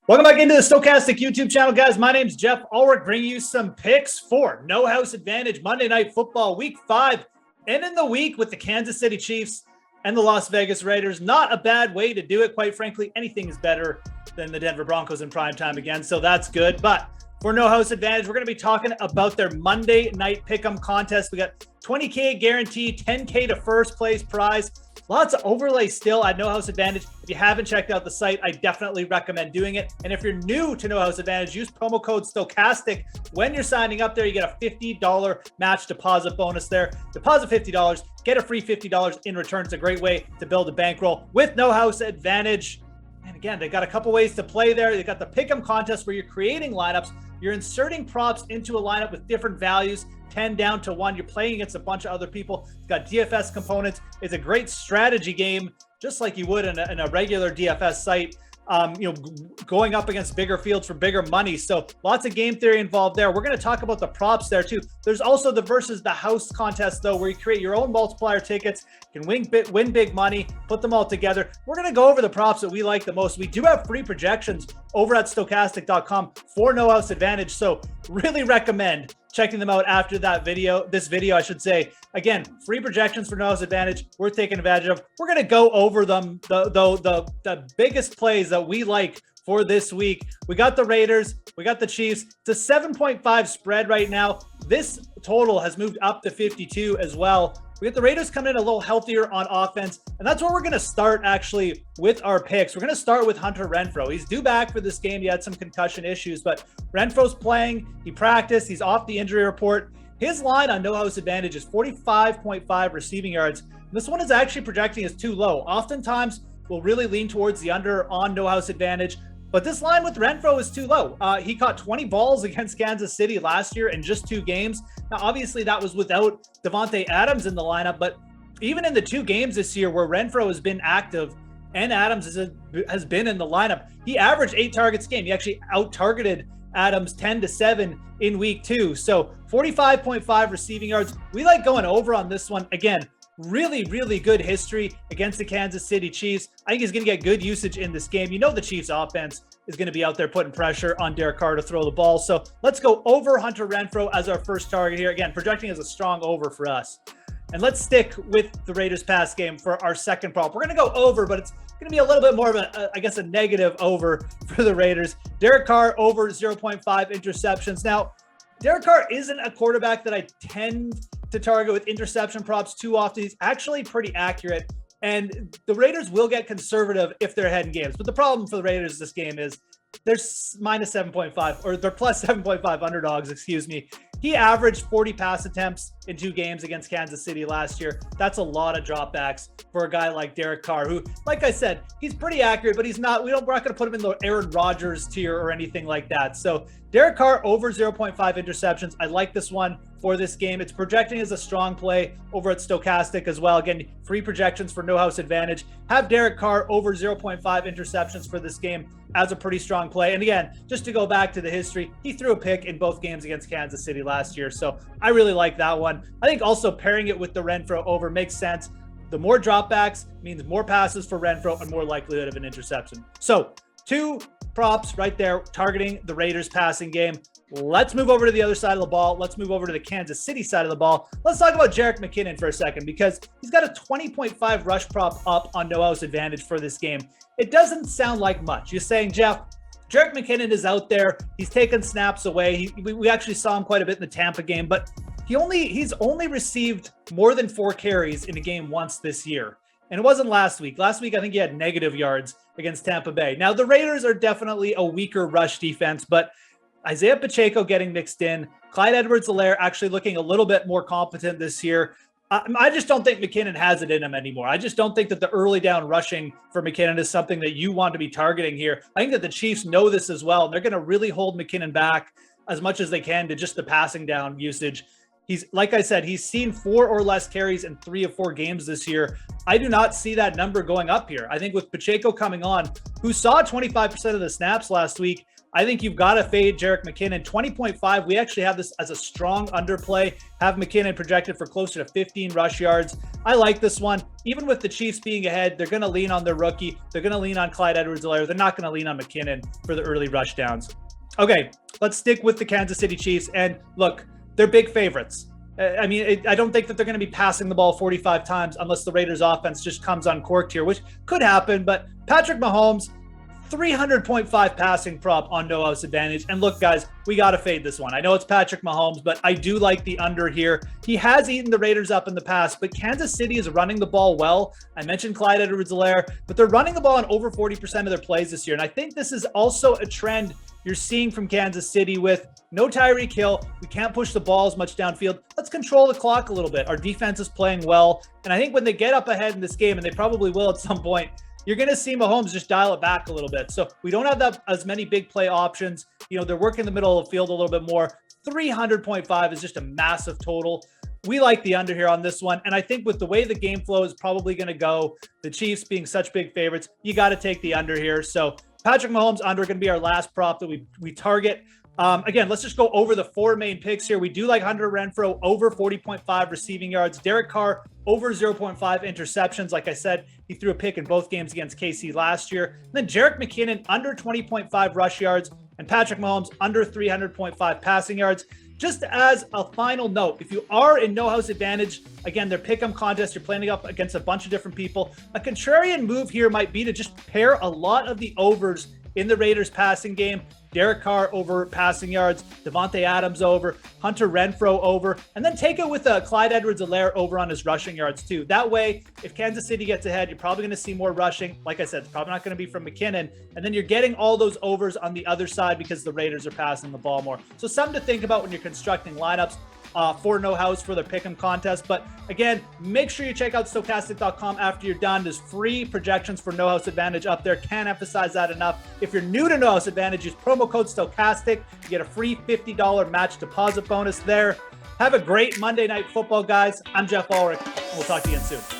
Welcome back into the Stokastic YouTube channel, guys. My name's Geoff Ulrich, bringing you some picks for No House Advantage Monday Night Football Week 5. And in the week with the Kansas City Chiefs and the Las Vegas Raiders. Not a bad way to do it, quite frankly. Anything is better than the Denver Broncos in prime time again, so that's good. But for No House Advantage, we're going to be talking about their Monday Night Pick'em contest. We got $20K guaranteed, $10K to first place prize. Lots of overlay still at No House Advantage. If you haven't checked out the site, I definitely recommend doing it. And if you're new to No House Advantage, use promo code Stokastic. When you're signing up there, you get a $50 match deposit bonus there. Deposit $50, get a free $50 in return. It's a great way to build a bankroll with No House Advantage. And again, they got a couple ways to play there. They got the Pick'em contest where you're creating lineups. You're inserting props into a lineup with different values. 10 down to 1. You're playing against a bunch of other people. It's got DFS components. It's a great strategy game, just like you would in a regular DFS site. Going up against bigger fields for bigger money. So lots of game theory involved there. We're going to talk about the props there too. There's also the versus the house contest though, where you create your own multiplier tickets, can win big money, put them all together. We're going to go over the props that we like the most. We do have free projections over at stokastic.com for No House Advantage. So really recommend checking them out after this video, I should say. Again, free projections for No House Advantage, worth taking advantage of. We're going to go over them, the biggest plays that we like for this week. We got the Raiders, we got the Chiefs. It's a 7.5 spread right now. This total has moved up to 52 as well. We got the Raiders coming in a little healthier on offense, and that's where we're going to start actually with our picks. We're going to start with Hunter Renfrow. He's due back for this game. He had some concussion issues, but Renfrow's playing. He practiced. He's off the injury report. His line on No House Advantage is 45.5 receiving yards. This one is actually projecting as too low. Oftentimes, we'll really lean towards the under on No House Advantage, but this line with Renfrow is too low. He caught 20 balls against Kansas City last year in just 2 games. Now, obviously, that was without Davante Adams in the lineup, but even in the 2 games this year where Renfrow has been active and Adams has been in the lineup, he averaged 8 targets a game. He actually out-targeted Adams 10-7 in week 2. So 45.5 receiving yards. We like going over on this one. Again, really, really good history against the Kansas City Chiefs. I think he's going to get good usage in this game. You know the Chiefs offense is going to be out there putting pressure on Jerick Carr to throw the ball. So let's go over Hunter Renfrow as our first target here. Again, projecting as a strong over for us. And let's stick with the Raiders pass game for our second prop. We're going to go over, but it's going to be a little bit more of a negative over for the Raiders. Jerick Carr over 0.5 interceptions. Now, Jerick Carr isn't a quarterback that I tend to target with interception props too often. He's actually pretty accurate, and the Raiders will get conservative if they're ahead in games. But the problem for the Raiders this game is they're minus 7.5, or they're plus 7.5 underdogs, excuse me. He averaged 40 pass attempts in 2 games against Kansas City last year. That's a lot of dropbacks for a guy like Jerick Carr, who, like I said, he's pretty accurate, but we're not going to put him in the Aaron Rodgers tier or anything like that. So Jerick Carr over 0.5 interceptions. I like this one for this game. It's projecting as a strong play over at Stokastic as well. Again, free projections for No House Advantage. Have Jerick Carr over 0.5 interceptions for this game as a pretty strong play. And again, just to go back to the history, he threw a pick in both games against Kansas City last year. So I really like that one. I think also pairing it with the Renfrow over makes sense. The more dropbacks means more passes for Renfrow and more likelihood of an interception. So 2 props right there targeting the Raiders passing game. Let's move over to the other side of the ball. Let's move over to the Kansas City side of the ball. Let's talk about Jerick McKinnon for a second, because he's got a 20.5 rush prop up on No House Advantage for this game. It doesn't sound like much. You're saying, Geoff, Jerick McKinnon is out there. He's taken snaps away. We actually saw him quite a bit in the Tampa game, but he's only received more than 4 carries in a game once this year. And it wasn't last week. Last week, I think he had negative yards against Tampa Bay. Now, the Raiders are definitely a weaker rush defense, but Isaiah Pacheco getting mixed in, Clyde Edwards-Helaire actually looking a little bit more competent this year. I just don't think McKinnon has it in him anymore. I just don't think that the early down rushing for McKinnon is something that you want to be targeting here. I think that the Chiefs know this as well. They're going to really hold McKinnon back as much as they can to just the passing down usage. He's, like I said, he's seen 4 or less carries in 3 of 4 games this year. I do not see that number going up here. I think with Pacheco coming on, who saw 25% of the snaps last week, I think you've got to fade Jerick McKinnon. 20.5, we actually have this as a strong underplay. Have McKinnon projected for closer to 15 rush yards. I like this one. Even with the Chiefs being ahead, they're going to lean on their rookie. They're going to lean on Clyde Edwards-Helaire. They're not going to lean on McKinnon for the early rush downs. Okay, let's stick with the Kansas City Chiefs. And look, they're big favorites. I mean, I don't think that they're going to be passing the ball 45 times unless the Raiders offense just comes uncorked here, which could happen. But Patrick Mahomes, 300.5 passing prop on no house advantage. And look, guys, we got to fade this one. I know it's Patrick Mahomes, but I do like the under here. He has eaten the Raiders up in the past, but Kansas City is running the ball well. I mentioned Clyde Edwards-Helaire, but they're running the ball on over 40% of their plays this year. And I think this is also a trend you're seeing from Kansas City with no Tyreek Hill. We can't push the ball as much downfield. Let's control the clock a little bit. Our defense is playing well. And I think when they get up ahead in this game, and they probably will at some point, you're going to see Mahomes just dial it back a little bit. So we don't have that as many big play options. You know, they're working the middle of the field a little bit more. 300.5 is just a massive total. We like the under here on this one. And I think with the way the game flow is probably going to go, the Chiefs being such big favorites, you got to take the under here. So Patrick Mahomes under going to be our last prop that we target. Again, let's just go over the four main picks here. We do like Hunter Renfrow over 40.5 receiving yards. Derek Carr over 0.5 interceptions. Like I said, he threw a pick in both games against KC last year. And then Jerick McKinnon under 20.5 rush yards and Patrick Mahomes under 300.5 passing yards. Just as a final note, if you are in no house advantage, again, they're pick 'em contest. You're playing up against a bunch of different people. A contrarian move here might be to just pair a lot of the overs in the Raiders passing game. Derek Carr over passing yards, Devontae Adams over, Hunter Renfrow over, and then take it with a Clyde Edwards-Helaire over on his rushing yards too. That way, if Kansas City gets ahead, you're probably going to see more rushing. Like I said, it's probably not going to be from McKinnon, and then you're getting all those overs on the other side because the Raiders are passing the ball more. So something to think about when you're constructing lineups for no house for the pick'em contest. But again, make sure you check out Stokastic.com after you're done. There's free projections for no house advantage up there. Can't emphasize that enough. If you're new to no house advantage, use promo code Stokastic. You get a free $50 match deposit bonus there. Have a great Monday Night Football, guys. I'm Geoff Ulrich, and we'll talk to you again soon.